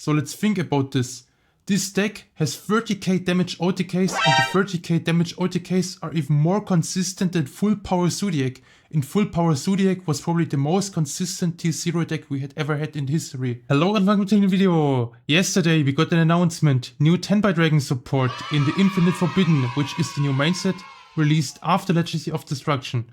So let's think about this. This deck has 30k damage OTKs, and the 30k damage OTKs are even more consistent than full power Zoodiac. And full power Zoodiac was probably the most consistent tier 0 deck we had ever had in history. Hello and welcome to the new video. Yesterday we got an announcement, new Tenpai Dragon support in the Infinite Forbidden, which is the new main set, released after Legacy of Destruction.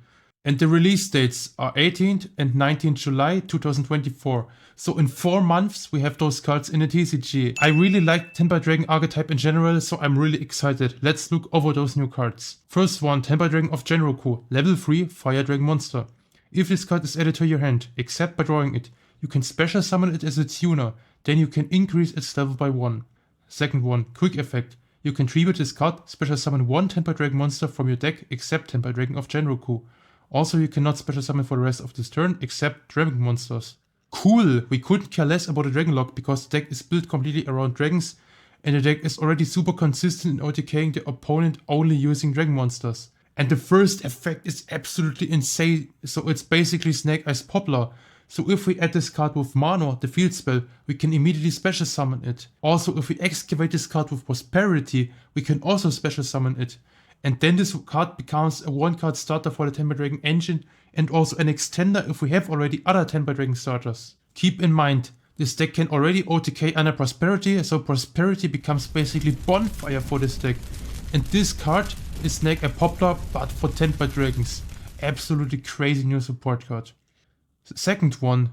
And the release dates are 18th and 19th July 2024. So in 4 months we have those cards in the TCG. I really like Tenpai Dragon archetype in general, so I'm really excited. Let's look over those new cards. First one, Tenpai Dragon of Genroku, level 3 Fire Dragon monster. If this card is added to your hand, except by drawing it, you can special summon it as a tuner, then you can increase its level by 1. Second one, quick effect. You can tribute this card, special summon 1 Tenpai Dragon monster from your deck except Tenpai Dragon of Genroku. Also, you cannot special summon for the rest of this turn except dragon monsters. Cool! We couldn't care less about the dragon lock because the deck is built completely around dragons and the deck is already super consistent in OTKing the opponent only using dragon monsters. And the first effect is absolutely insane, so it's basically Snake Eyes Poplar. So if we add this card with Mana, the field spell, we can immediately special summon it. Also, if we excavate this card with Prosperity, we can also special summon it. And then this card becomes a 1-card starter for the Tenpai Dragon engine and also an extender if we have already other Tenpai Dragon starters. Keep in mind, this deck can already OTK under Prosperity, so Prosperity becomes basically Bonfire for this deck. And this card is Snake Eye Poplar but for Tenpai Dragons. Absolutely crazy new support card. Second one,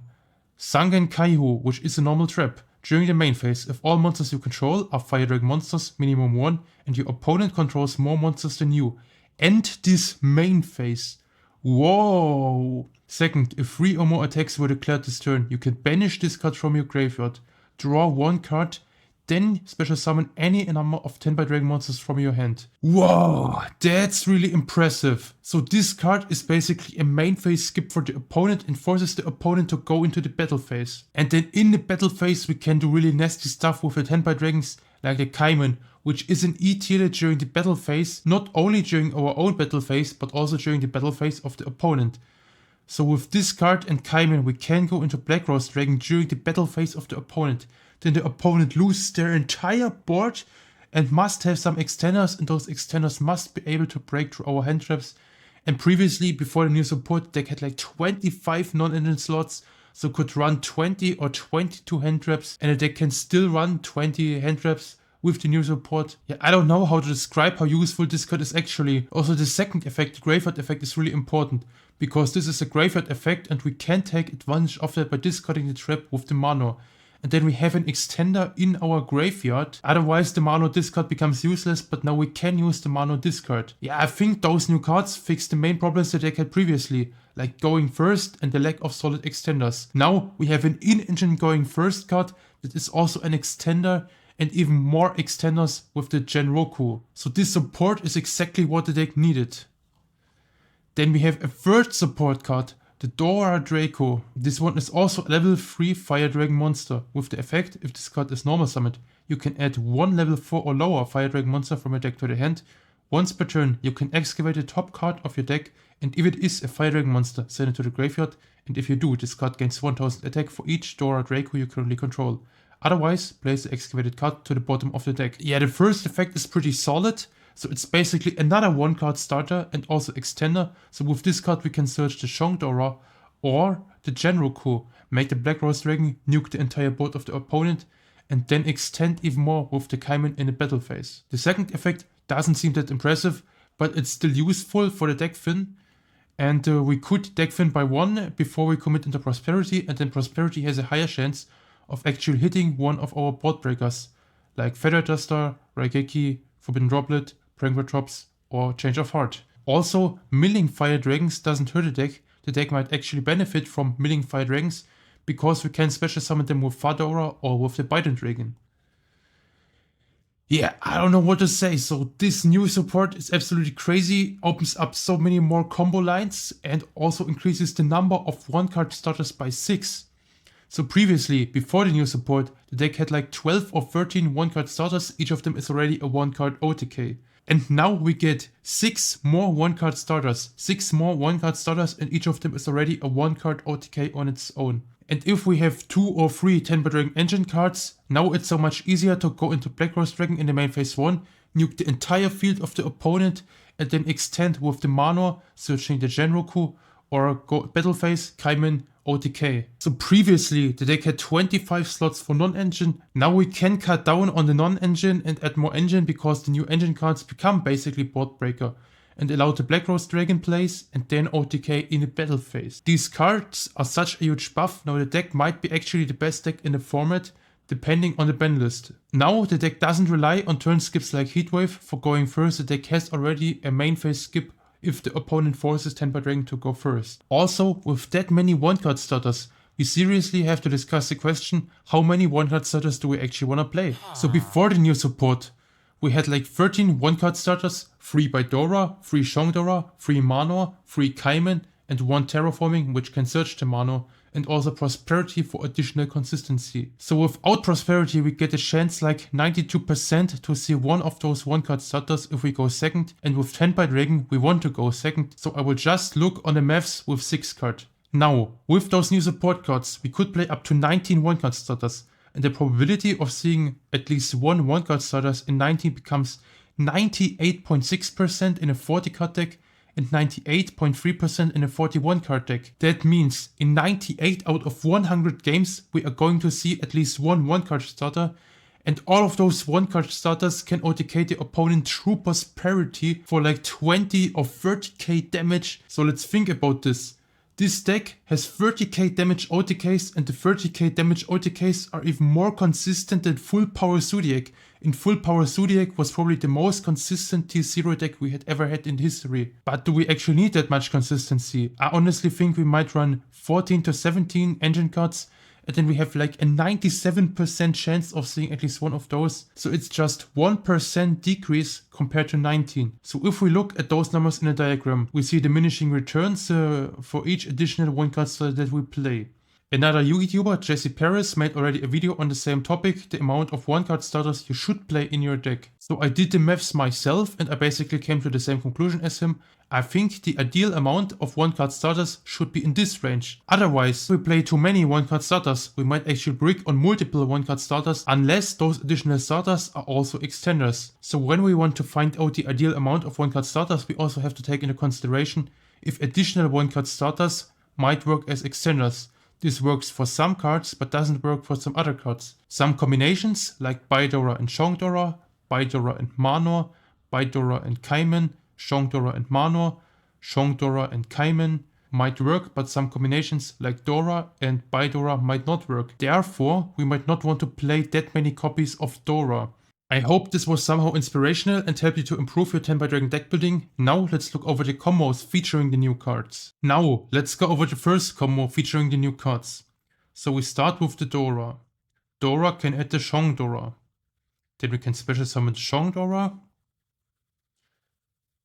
Sangen Kaihu, which is a normal trap. During the main phase, if all monsters you control are Fire Dragon monsters, minimum 1, and your opponent controls more monsters than you, end this main phase. Whoa! Second, if 3 or more attacks were declared this turn, you can banish this card from your graveyard, draw 1 card, then special summon any number of Tenpai Dragon monsters from your hand. Whoa, that's really impressive. So this card is basically a main phase skip for the opponent and forces the opponent to go into the battle phase. And then in the battle phase we can do really nasty stuff with the Tenpai Dragons like the Kaiman, which is an E-tier during the battle phase, not only during our own battle phase but also during the battle phase of the opponent. So with this card and Kaiman we can go into Black Rose Dragon during the battle phase of the opponent. Then the opponent loses their entire board and must have some extenders, and those extenders must be able to break through our hand traps. And previously, before the new support, the deck had like 25 non-engine slots, so could run 20 or 22 hand traps, and the deck can still run 20 hand traps with the new support. Yeah, I don't know how to describe how useful this card is actually. Also the second effect, the graveyard effect, is really important, because this is a graveyard effect and we can take advantage of that by discarding the trap with the Mana. And then we have an extender in our graveyard. Otherwise the Mana discard becomes useless, but now we can use the Mana discard. Yeah, I think those new cards fix the main problems the deck had previously, like going first and the lack of solid extenders. Now we have an in-engine going first card that is also an extender and even more extenders with the Genroku. So this support is exactly what the deck needed. Then we have a third support card, the Dora Draco. This one is also a level 3 Fire Dragon monster. With the effect, if this card is normal summoned, you can add 1 level 4 or lower Fire Dragon monster from your deck to the hand. Once per turn, you can excavate the top card of your deck, and if it is a Fire Dragon monster, send it to the graveyard, and if you do, this card gains 1000 attack for each Dora Draco you currently control. Otherwise, place the excavated card to the bottom of the deck. Yeah, the first effect is pretty solid. So it's basically another 1-card starter and also extender. So with this card we can search the Shongdora or the Genroku, make the Black Rose Dragon, nuke the entire board of the opponent, and then extend even more with the Kaiman in the battle phase. The second effect doesn't seem that impressive, but it's still useful for the deck fin. And we could deck fin by 1 before we commit into Prosperity, and then Prosperity has a higher chance of actually hitting one of our board breakers, like Feather Duster, Raigeki, Forbidden Droplet, Drops, or Change of Heart. Also, milling Fire Dragons doesn't hurt the deck. The deck might actually benefit from milling Fire Dragons because we can special summon them with Fadora or with the Biden Dragon. Yeah, I don't know what to say. So this new support is absolutely crazy, opens up so many more combo lines and also increases the number of 1-card starters by 6. So previously, before the new support, the deck had like 12 or 13 1-card starters, each of them is already a 1-card OTK. And now we get 6 more 1-card starters. 6 more 1-card starters and each of them is already a 1-card OTK on its own. And if we have 2 or 3 Tenpai Dragon engine cards, now it's so much easier to go into Black Rose Dragon in the main phase 1, nuke the entire field of the opponent, and then extend with the Manor, searching the Genroku, or go battle phase, Kaiman, OTK. So previously the deck had 25 slots for non-engine, now we can cut down on the non-engine and add more engine because the new engine cards become basically board breaker and allow the Black Rose Dragon plays and then OTK in the battle phase. These cards are such a huge buff, now the deck might be actually the best deck in the format depending on the ban list. Now the deck doesn't rely on turn skips like Heatwave for going first, the deck has already a main phase skip if the opponent forces Tenpai Dragon to go first. Also, with that many one-card starters, we seriously have to discuss the question, how many one-card starters do we actually want to play? So before the new support, we had like 13 one-card starters, 3 by Dora, 3 Shongdora, 3 Manor, 3 Kaiman, and 1 Terraforming which can search the Manor, and also Prosperity for additional consistency. So without Prosperity we get a chance like 92% to see one of those one card starters if we go second, and with Tenpai Dragon we want to go second, so I will just look on the maths with 6 card. Now, with those new support cards we could play up to 19 one card starters, and the probability of seeing at least one one card starters in 19 becomes 98.6% in a 40 card deck and 98.3% in a 41 card deck. That means in 98 out of 100 games we are going to see at least one card starter, and all of those one card starters can OTK the opponent through Prosperity for like 20 or 30k damage. So let's think about this. This deck has 30k damage OTKs, and the 30k damage OTKs are even more consistent than full power Zoodiac. In full power Zoodiac was probably the most consistent T0 deck we had ever had in history. But do we actually need that much consistency? I honestly think we might run 14 to 17 engine cards, and then we have like a 97% chance of seeing at least one of those. So it's just 1% decrease compared to 19. So if we look at those numbers in a diagram, we see diminishing returns for each additional one card starter that we play. Another YouTuber, Jesse Paris, made already a video on the same topic, the amount of one card starters you should play in your deck. So I did the maths myself and I basically came to the same conclusion as him. I think the ideal amount of one card starters should be in this range. Otherwise, if we play too many one card starters, we might actually brick on multiple one card starters unless those additional starters are also extenders. So when we want to find out the ideal amount of one card starters, we also have to take into consideration if additional one card starters might work as extenders. This works for some cards but doesn't work for some other cards. Some combinations like Baidora and Shongdora, Baidora and Manor, Baidora and Kaiman, Shongdora and Manor, Shongdora and Kaiman might work, but some combinations like Dora and Baidora might not work. Therefore, we might not want to play that many copies of Dora. I hope this was somehow inspirational and helped you to improve your Tenpai Dragon deck building. Now let's look over the combos featuring the new cards. Now let's go over the first combo featuring the new cards. So we start with the Dora. Dora can add the Shongdora. Then we can special summon Shongdora.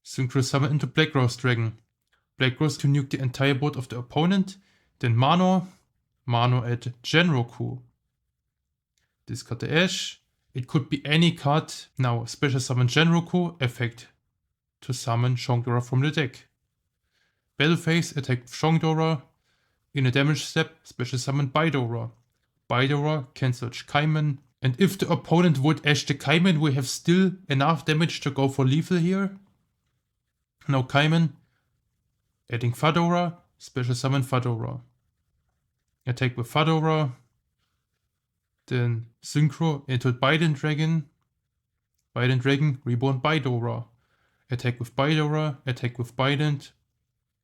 Synchro summon into Black Rose Dragon. Black Rose to nuke the entire board of the opponent. Then Manor. Manor add Genroku. Discard the Ash. It could be any card. Now special summon Genroku, effect to summon Shongdora from the deck. Battle phase, attack with Shongdora. In a damage step, special summon Baidora. Baidora can search Kaiman. And if the opponent would Ash the Kaiman, we have still enough damage to go for lethal here. Now Kaiman, adding Fadora, special summon Fadora. Attack with Fadora. Then Synchro into Biden Dragon. Biden Dragon, reborn Baidora. Attack with Baidora, attack with Biden.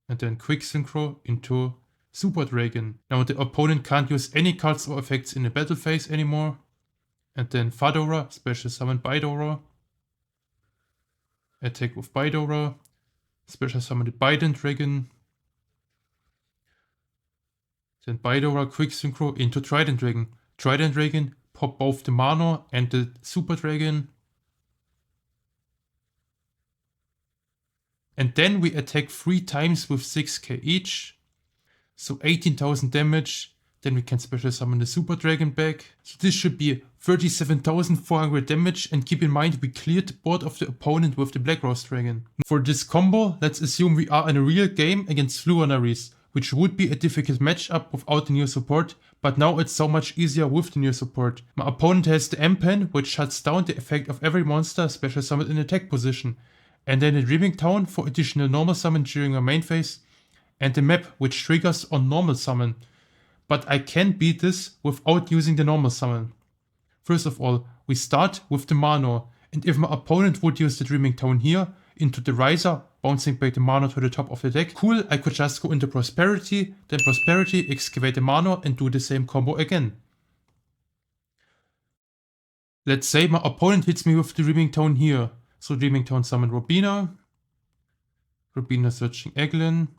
And then quick Synchro into Super Dragon. Now the opponent can't use any cards or effects in the battle phase anymore. And then Fadora, special summon Baidora. Attack with Baidora. Special summon the Biden Dragon. Then Baidora, quick Synchro into Trident Dragon. Trident Dragon, pop both the Manor and the Super Dragon. And then we attack 3 times with 6k each. So 18,000 damage. Then we can special summon the Super Dragon back. So this should be 37,400 damage, and keep in mind we cleared the board of the opponent with the Black Rose Dragon. For this combo, let's assume we are in a real game against Luminaries. which would be a difficult matchup without the new support, but now it's so much easier with the new support. My opponent has the M-Pen, which shuts down the effect of every monster special summoned in attack position, and then the Dreaming Town for additional normal summon during our main phase, and the map, which triggers on normal summon. But I can beat this without using the normal summon. First of all, we start with the Manor, and if my opponent would use the Dreaming Town here, into the Riser, bouncing back the Manor to the top of the deck, cool, I could just go into Prosperity, then Prosperity, excavate the Manor and do the same combo again. Let's say my opponent hits me with the Dreaming Town here, so Dreaming Town summon Robina, Robina searching Eglin,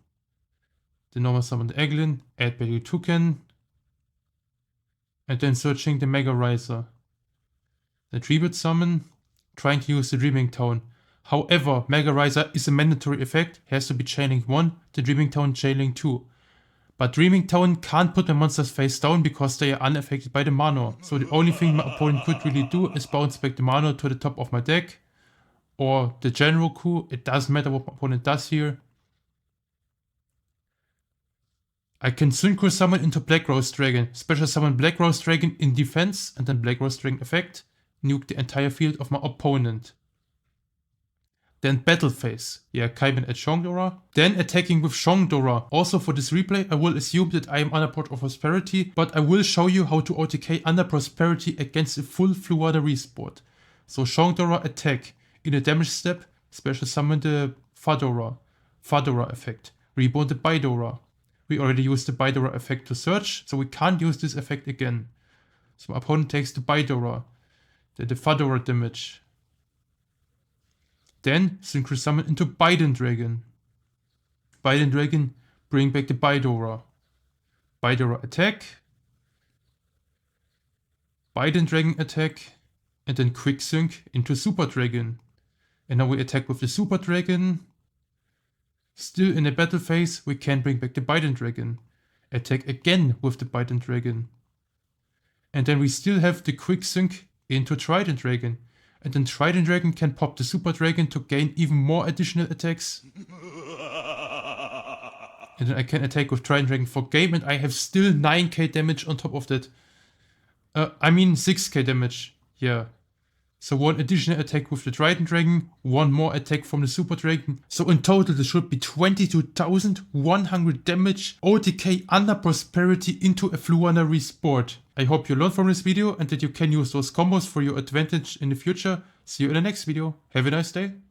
the normal summon the Eglin, add value token, and then searching the Mega Riser. The Tribute summon, trying to use the Dreaming Town. However, Mega Riser is a mandatory effect, has to be chaining 1, the Dreaming Town chaining 2. But Dreaming Town can't put the monsters face down because they are unaffected by the Manor. So the only thing my opponent could really do is bounce back the Manor to the top of my deck. Or the General Coup, it doesn't matter what my opponent does here. I can Synchro Summon into Black Rose Dragon, special summon Black Rose Dragon in defense, and then Black Rose Dragon effect, nuke the entire field of my opponent. Then Battle Phase, yeah, Kaiban at Shongdora. Then attacking with Shongdora. Also for this replay, I will assume that I am under Port of Prosperity, but I will show you how to OTK under Prosperity against a full Fluana Resport. So Shongdora attack. In a damage step, special summon the Fadora effect. Reborn the Bidora. We already used the Bidora effect to search, so we can't use this effect again. So my opponent takes the Bidora, then the Fadora damage. Then Synchro Summon into Biden Dragon. Biden Dragon, bring back the Bidora. Bidora attack. Biden Dragon attack. And then Quick Sync into Super Dragon. And now we attack with the Super Dragon. Still in the battle phase, we can bring back the Biden Dragon. Attack again with the Biden Dragon. And then we still have the Quick Sync into Trident Dragon. And then Trident Dragon can pop the Super Dragon to gain even more additional attacks. And then I can attack with Trident Dragon for game, and I have still 9k damage on top of that. I mean 6k damage, yeah. So one additional attack with the Trident Dragon, one more attack from the Super Dragon. So in total this should be 22,100 damage OTK under Prosperity into a Fluana Resport. I hope you learned from this video and that you can use those combos for your advantage in the future. See you in the next video. Have a nice day.